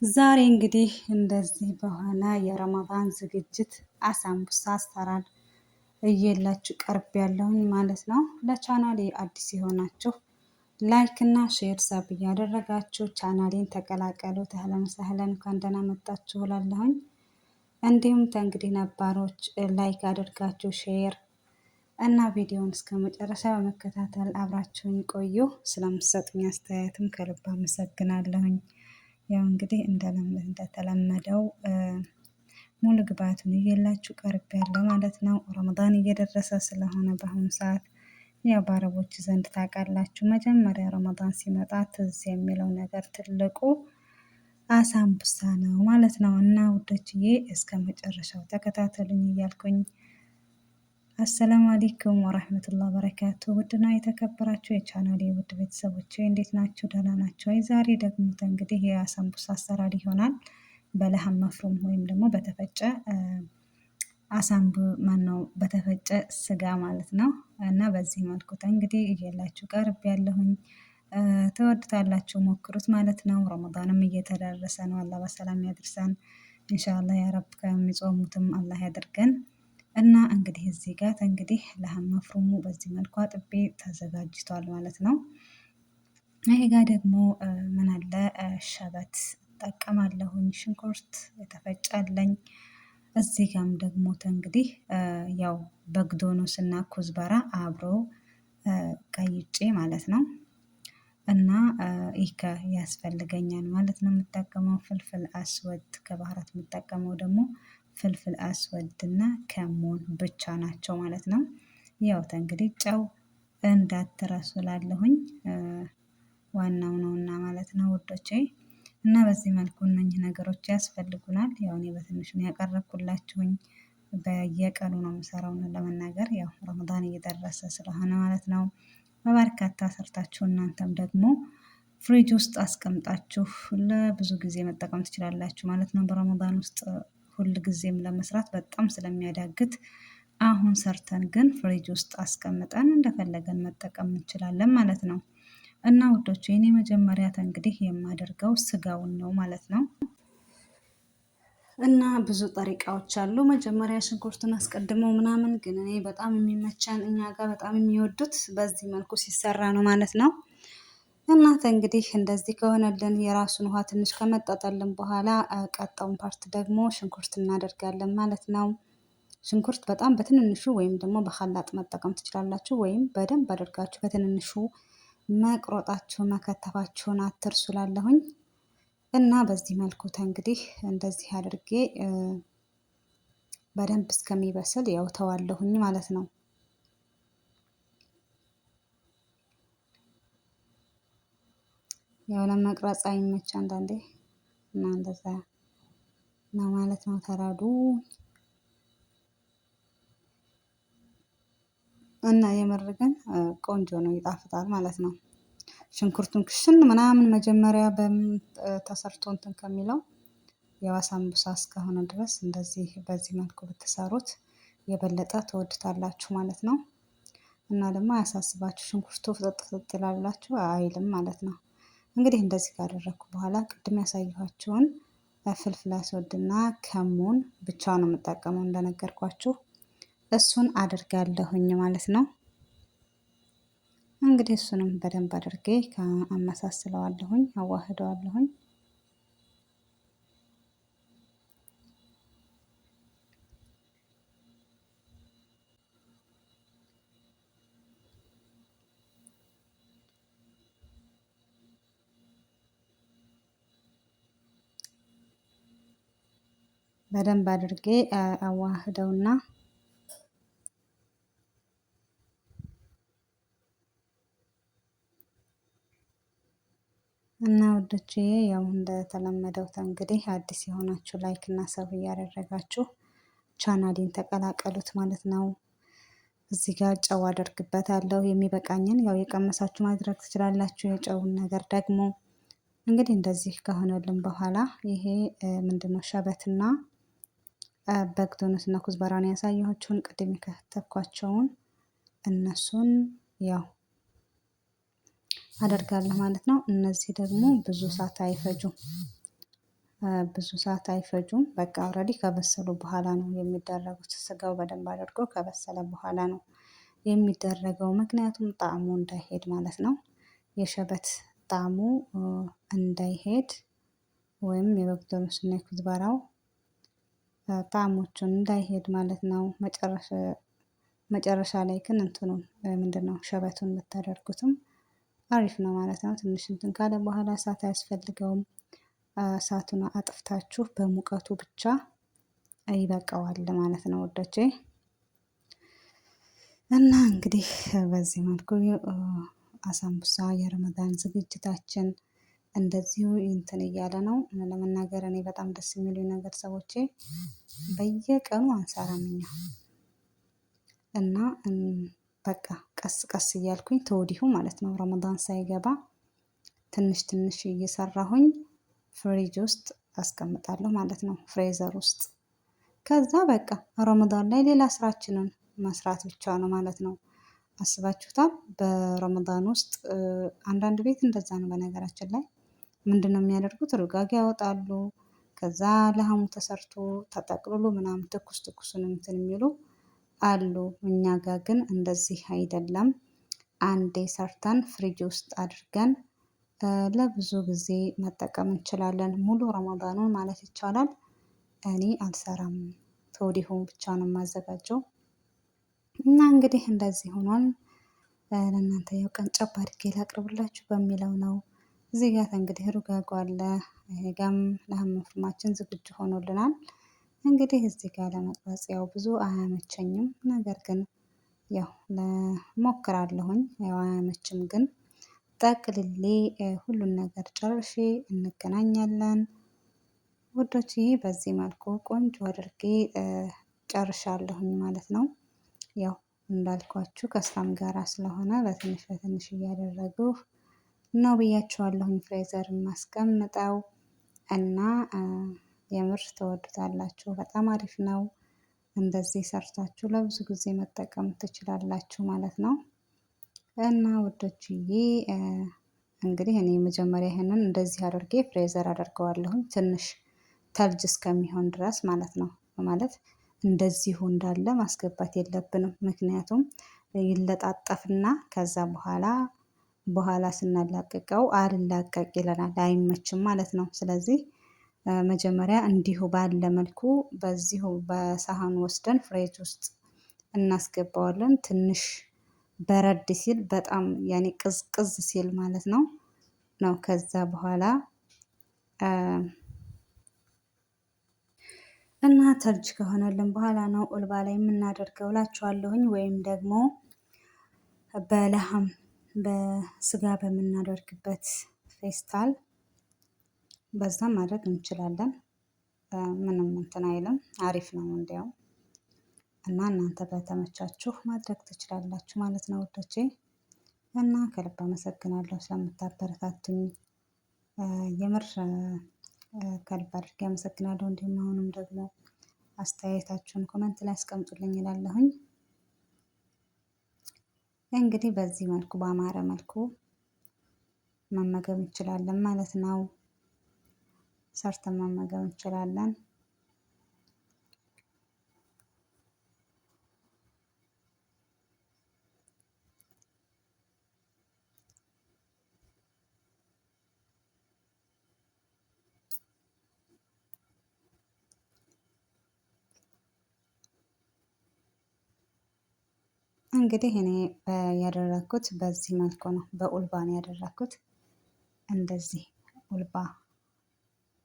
ዛሬ እንግዲህ እንደዚህ በሆነ የረመዳን ዝግጅት አሳምቡሳ አሰራር እየላችሁ ቀርብ ያለሁኝ ማለት ነው። ለቻናሌ አዲስ የሆናችሁ ላይክ እና ሼር ሰብ እያደረጋችሁ ቻናሌን ተቀላቀሉ። ተህለን ሰህለን እንኳን ደህና መጣችሁ እላለሁኝ። እንዲሁም ተንግዲህ ነባሮች ላይክ አድርጋችሁ ሼር እና ቪዲዮውን እስከ መጨረሻ በመከታተል አብራችሁኝ ቆዩ። ስለምትሰጡኝ አስተያየትም ከልብ አመሰግናለሁኝ። ያው እንግዲህ እንደተለመደው ሙሉ ግብአቱን እየላችሁ ቀርብ ያለ ማለት ነው። ረመዳን እየደረሰ ስለሆነ በአሁኑ ሰዓት ያው በአረቦች ዘንድ ታውቃላችሁ መጀመሪያ ረመዳን ሲመጣ ትዝ የሚለው ነገር ትልቁ አሳምቡሳ ነው ማለት ነው። እና ውዶችዬ እስከ መጨረሻው ተከታተሉኝ እያልኩኝ አሰላሙ አለይኩም ወራህመቱላሂ ወበረካቱ። ውድና የተከበራችሁ የቻናሌ ውድ ቤተሰቦቼ እንዴት ናችሁ? ደህና ናቸው። ዛሬ ደግሞ እንግዲህ የአሳምቡሳ አሰራር ይሆናል በለሐም መፍሩም ወይም ደግሞ በተፈጨ በተፈጨ ስጋ ማለት ነው። እና በዚህ መልኩ እንግዲህ እየላችሁ ቀርብ ያለሁኝ ተወዱታላችሁ፣ ሞክሩት ማለት ነው። ረመዳንም እየተዳረሰ ነው። አላህ በሰላም ያድርሰን ኢንሻአላህ ያ ረብ። ከሚጾሙትም አላህ ያድርገን። እና እንግዲህ እዚህ ጋር እንግዲህ ለሐም መፍሩሙ በዚህ መልኩ አጥቤ ተዘጋጅቷል ማለት ነው። ይሄ ጋር ደግሞ ምን አለ ሸበት እጠቀማለሁኝ፣ ሽንኩርት የተፈጫለኝ። እዚህ ጋም ደግሞ እንግዲህ ያው በግዶኖስ እና ኩዝበራ አብሮ ቀይጬ ማለት ነው። እና ይከ ያስፈልገኛል ማለት ነው። የምጠቀመው ፍልፍል አስወድ ከባህራት የምጠቀመው ደግሞ ፍልፍል አስወድ እና ከሞን ብቻ ናቸው ማለት ነው። ያው እንግዲህ ጨው እንዳትረሱ ላለሁኝ ዋናው ነውና ማለት ነው ውዶቼ። እና በዚህ መልኩ እነኚህ ነገሮች ያስፈልጉናል። ያው እኔ በትንሹ ነው ያቀረብኩላችሁኝ። በየቀኑ ነው የምሰራው ለመናገር ያው ረመዳን እየደረሰ ስለሆነ ማለት ነው። በበርካታ ሰርታችሁ እናንተም ደግሞ ፍሪጅ ውስጥ አስቀምጣችሁ ለብዙ ጊዜ መጠቀም ትችላላችሁ ማለት ነው። በረመዳን ውስጥ ሁል ጊዜም ለመስራት በጣም ስለሚያዳግት አሁን ሰርተን ግን ፍሪጅ ውስጥ አስቀምጠን እንደፈለገን መጠቀም እንችላለን ማለት ነው። እና ውዶች የኔ መጀመሪያ እንግዲህ የማደርገው ስጋውን ነው ማለት ነው። እና ብዙ ጠሪቃዎች አሉ። መጀመሪያ ሽንኩርቱን አስቀድመው ምናምን፣ ግን እኔ በጣም የሚመቸን እኛ ጋር በጣም የሚወዱት በዚህ መልኩ ሲሰራ ነው ማለት ነው። እናንተ እንግዲህ እንደዚህ ከሆነልን የራሱን ውሃ ትንሽ ከመጣጠልን በኋላ ቀጣውን ፓርት ደግሞ ሽንኩርት እናደርጋለን ማለት ነው። ሽንኩርት በጣም በትንንሹ ወይም ደግሞ በኸላጥ መጠቀም ትችላላችሁ፣ ወይም በደንብ አድርጋችሁ በትንንሹ መቅሮጣችሁ መከተፋችሁን አትርሱ ላለሁኝ። እና በዚህ መልኩ እንግዲህ እንደዚህ አድርጌ በደንብ እስከሚበስል ያው ተዋለሁኝ ማለት ነው። ያው ለመቅረጽ አይመች አንዳንዴ እና እንደዛ ነው ማለት ነው። ተራዱ እና የምር ግን ቆንጆ ነው፣ ይጣፍጣል ማለት ነው። ሽንኩርቱን ክሽን ምናምን መጀመሪያ ተሰርቶ እንትን ከሚለው ያው አሳምቡሳ እስከሆነ ድረስ እንደዚህ በዚህ መልኩ ብትሰሩት የበለጠ ትወዱታላችሁ ማለት ነው። እና ደግሞ አያሳስባችሁ፣ ሽንኩርቱ ፍጥጥ ፍጥጥ ይላላችሁ አይልም ማለት ነው። እንግዲህ እንደዚህ ካደረግኩ በኋላ ቅድም ያሳየኋችሁን ፍልፍል አስወድና ከሙን ብቻ ነው የምጠቀመው እንደነገርኳችሁ፣ እሱን አድርጋለሁኝ ማለት ነው። እንግዲህ እሱንም በደንብ አድርጌ አመሳስለዋለሁኝ፣ አዋህደዋለሁኝ። በደንብ አድርጌ አዋህደውና እና ወዶቼ ያው እንደተለመደው እንግዲህ አዲስ የሆናችሁ ላይክ እና ሰብ እያደረጋችሁ ቻናሌን ተቀላቀሉት ማለት ነው። እዚህ ጋር ጨው አደርግበታለሁ የሚበቃኝን፣ ያው የቀመሳችሁ ማድረግ ትችላላችሁ። የጨውን ነገር ደግሞ እንግዲህ እንደዚህ ከሆነልን በኋላ ይሄ ምንድነው ሸበትና በግዶንስ እና ኩዝበራን ያሳየኋችሁን ቅድም የከተፍኳቸውን እነሱን ያው አደርጋለሁ ማለት ነው። እነዚህ ደግሞ ብዙ ሰዓት አይፈጁም። ብዙ ሰዓት አይፈጁም። በቃ ኦልሬዲ ከበሰሉ በኋላ ነው የሚደረጉት። ስጋው በደንብ አድርጎ ከበሰለ በኋላ ነው የሚደረገው። ምክንያቱም ጣዕሙ እንዳይሄድ ማለት ነው። የሸበት ጣዕሙ እንዳይሄድ ወይም የበግዶንስና የኩዝባራው ጣዕሞቹን እንዳይሄድ ማለት ነው። መጨረሻ ላይ ግን እንትኑን ምንድነው ሸበቱን የምታደርጉትም አሪፍ ነው ማለት ነው። ትንሽ እንትን ካለ በኋላ እሳት አያስፈልገውም። እሳቱን አጥፍታችሁ በሙቀቱ ብቻ ይበቃዋል ማለት ነው ወዶቼ። እና እንግዲህ በዚህ መልኩ አሳምቡሳ የረመዳን ዝግጅታችን እንደዚሁ እንትን እያለ ነው። ለመናገር እኔ በጣም ደስ የሚሉኝ ነገር ሰዎቼ በየቀኑ አንሰራም እኛ እና በቃ ቀስ ቀስ እያልኩኝ ተወዲሁ ማለት ነው ረመዳን ሳይገባ ትንሽ ትንሽ እየሰራሁኝ ፍሪጅ ውስጥ አስቀምጣለሁ ማለት ነው፣ ፍሬዘር ውስጥ። ከዛ በቃ ረመዳን ላይ ሌላ ስራችንን መስራት ብቻ ነው ማለት ነው። አስባችሁታል? በረመዳን ውስጥ አንዳንድ ቤት እንደዛ ነው በነገራችን ላይ። ምንድነው የሚያደርጉት? ሩጋጋ ያወጣሉ። ከዛ ለሐሙ ተሰርቶ ተጠቅልሎ ምናምን ትኩስ ትኩሱን እንትን የሚሉ አሉ። እኛ ጋር ግን እንደዚህ አይደለም። አንዴ ሰርተን ፍሪጅ ውስጥ አድርገን ለብዙ ጊዜ መጠቀም እንችላለን። ሙሉ ረመዳኑን ማለት ይቻላል። እኔ አልሰራም፣ ተወዲሁ ብቻ ነው የማዘጋጀው። እና እንግዲህ እንደዚህ ሆኗል። ለእናንተ ያው ቀንጨብ አድርጌ ላቅርብላችሁ በሚለው ነው። እዚህ ጋር እንግዲህ ሩጋጓ አለ። ይሄ ጋም ለሐም ፍርማችን ዝግጁ ሆኖልናል። እንግዲህ እዚህ ጋር ለመቅረጽ ያው ብዙ አያመቸኝም፣ ነገር ግን ያው ሞክራለሁኝ። ያው አያመችም ግን ጠቅልሌ ሁሉን ነገር ጨርሼ እንገናኛለን ውዶችዬ። በዚህ መልኩ ቆንጆ አድርጌ ጨርሻለሁኝ ማለት ነው። ያው እንዳልኳችሁ ከስራም ጋራ ስለሆነ በትንሽ በትንሽ እያደረግሁ ነው ብያችኋለሁኝ ፍሬዘር የማስቀምጠው እና የምር ትወዱታላችሁ። በጣም አሪፍ ነው። እንደዚህ ሰርታችሁ ለብዙ ጊዜ መጠቀም ትችላላችሁ ማለት ነው። እና ውዶችዬ እንግዲህ እኔ መጀመሪያ ይሄንን እንደዚህ አድርጌ ፍሬዘር አደርገዋለሁኝ ትንሽ ተልጅ እስከሚሆን ድረስ ማለት ነው። ማለት እንደዚሁ እንዳለ ማስገባት የለብንም። ምክንያቱም ይለጣጠፍና ከዛ በኋላ ስናላቅቀው አልላቀቅ ይለናል፣ አይመችም ማለት ነው። ስለዚህ መጀመሪያ እንዲሁ ባለ መልኩ በዚሁ በሳህኑ ወስደን ፍሬጅ ውስጥ እናስገባዋለን። ትንሽ በረድ ሲል በጣም ያኔ ቅዝቅዝ ሲል ማለት ነው። ከዛ በኋላ እና ተልጅ ከሆነልን በኋላ ነው ኡልባ ላይ የምናደርገው እላችኋለሁኝ። ወይም ደግሞ በለሐም በስጋ በምናደርግበት ፌስታል በዛም ማድረግ እንችላለን። ምንም እንትን አይልም፣ አሪፍ ነው እንዲያው። እና እናንተ በተመቻችሁ ማድረግ ትችላላችሁ ማለት ነው ውዶቼ። እና ከልብ አመሰግናለሁ ስለምታበረታቱኝ። የምር ከልብ አድርጌ አመሰግናለሁ። እንዲሁም አሁንም ደግሞ አስተያየታችሁን ኮመንት ላይ አስቀምጡልኝ እላለሁኝ። እንግዲህ በዚህ መልኩ በአማረ መልኩ መመገብ እንችላለን ማለት ነው። ሰርተን መመገብ እንችላለን። እንግዲህ እኔ ያደረኩት በዚህ መልኩ ነው። በኡልባ ነው ያደረኩት። እንደዚህ ኡልባ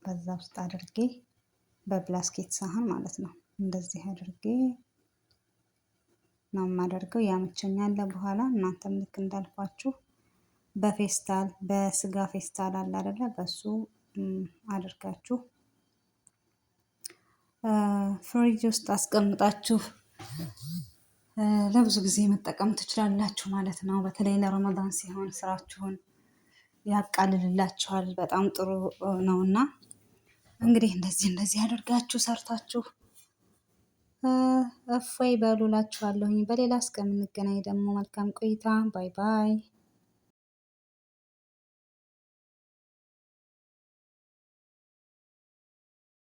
በዛ ውስጥ አድርጌ በፕላስኬት ሳህን ማለት ነው። እንደዚህ አድርጌ ነው የማደርገው። ያመቸኛል በኋላ። እናንተም ልክ እንዳልኳችሁ በፌስታል በስጋ ፌስታል አለ አይደለ? በሱ አድርጋችሁ ፍሪጅ ውስጥ አስቀምጣችሁ ለብዙ ጊዜ መጠቀም ትችላላችሁ ማለት ነው። በተለይ ለረመዳን ሲሆን ስራችሁን ያቃልልላችኋል። በጣም ጥሩ ነውና እንግዲህ እንደዚህ አድርጋችሁ ሰርታችሁ እፎይ በሉላችኋለሁኝ። በሌላ እስከምንገናኝ ደግሞ መልካም ቆይታ። ባይ ባይ።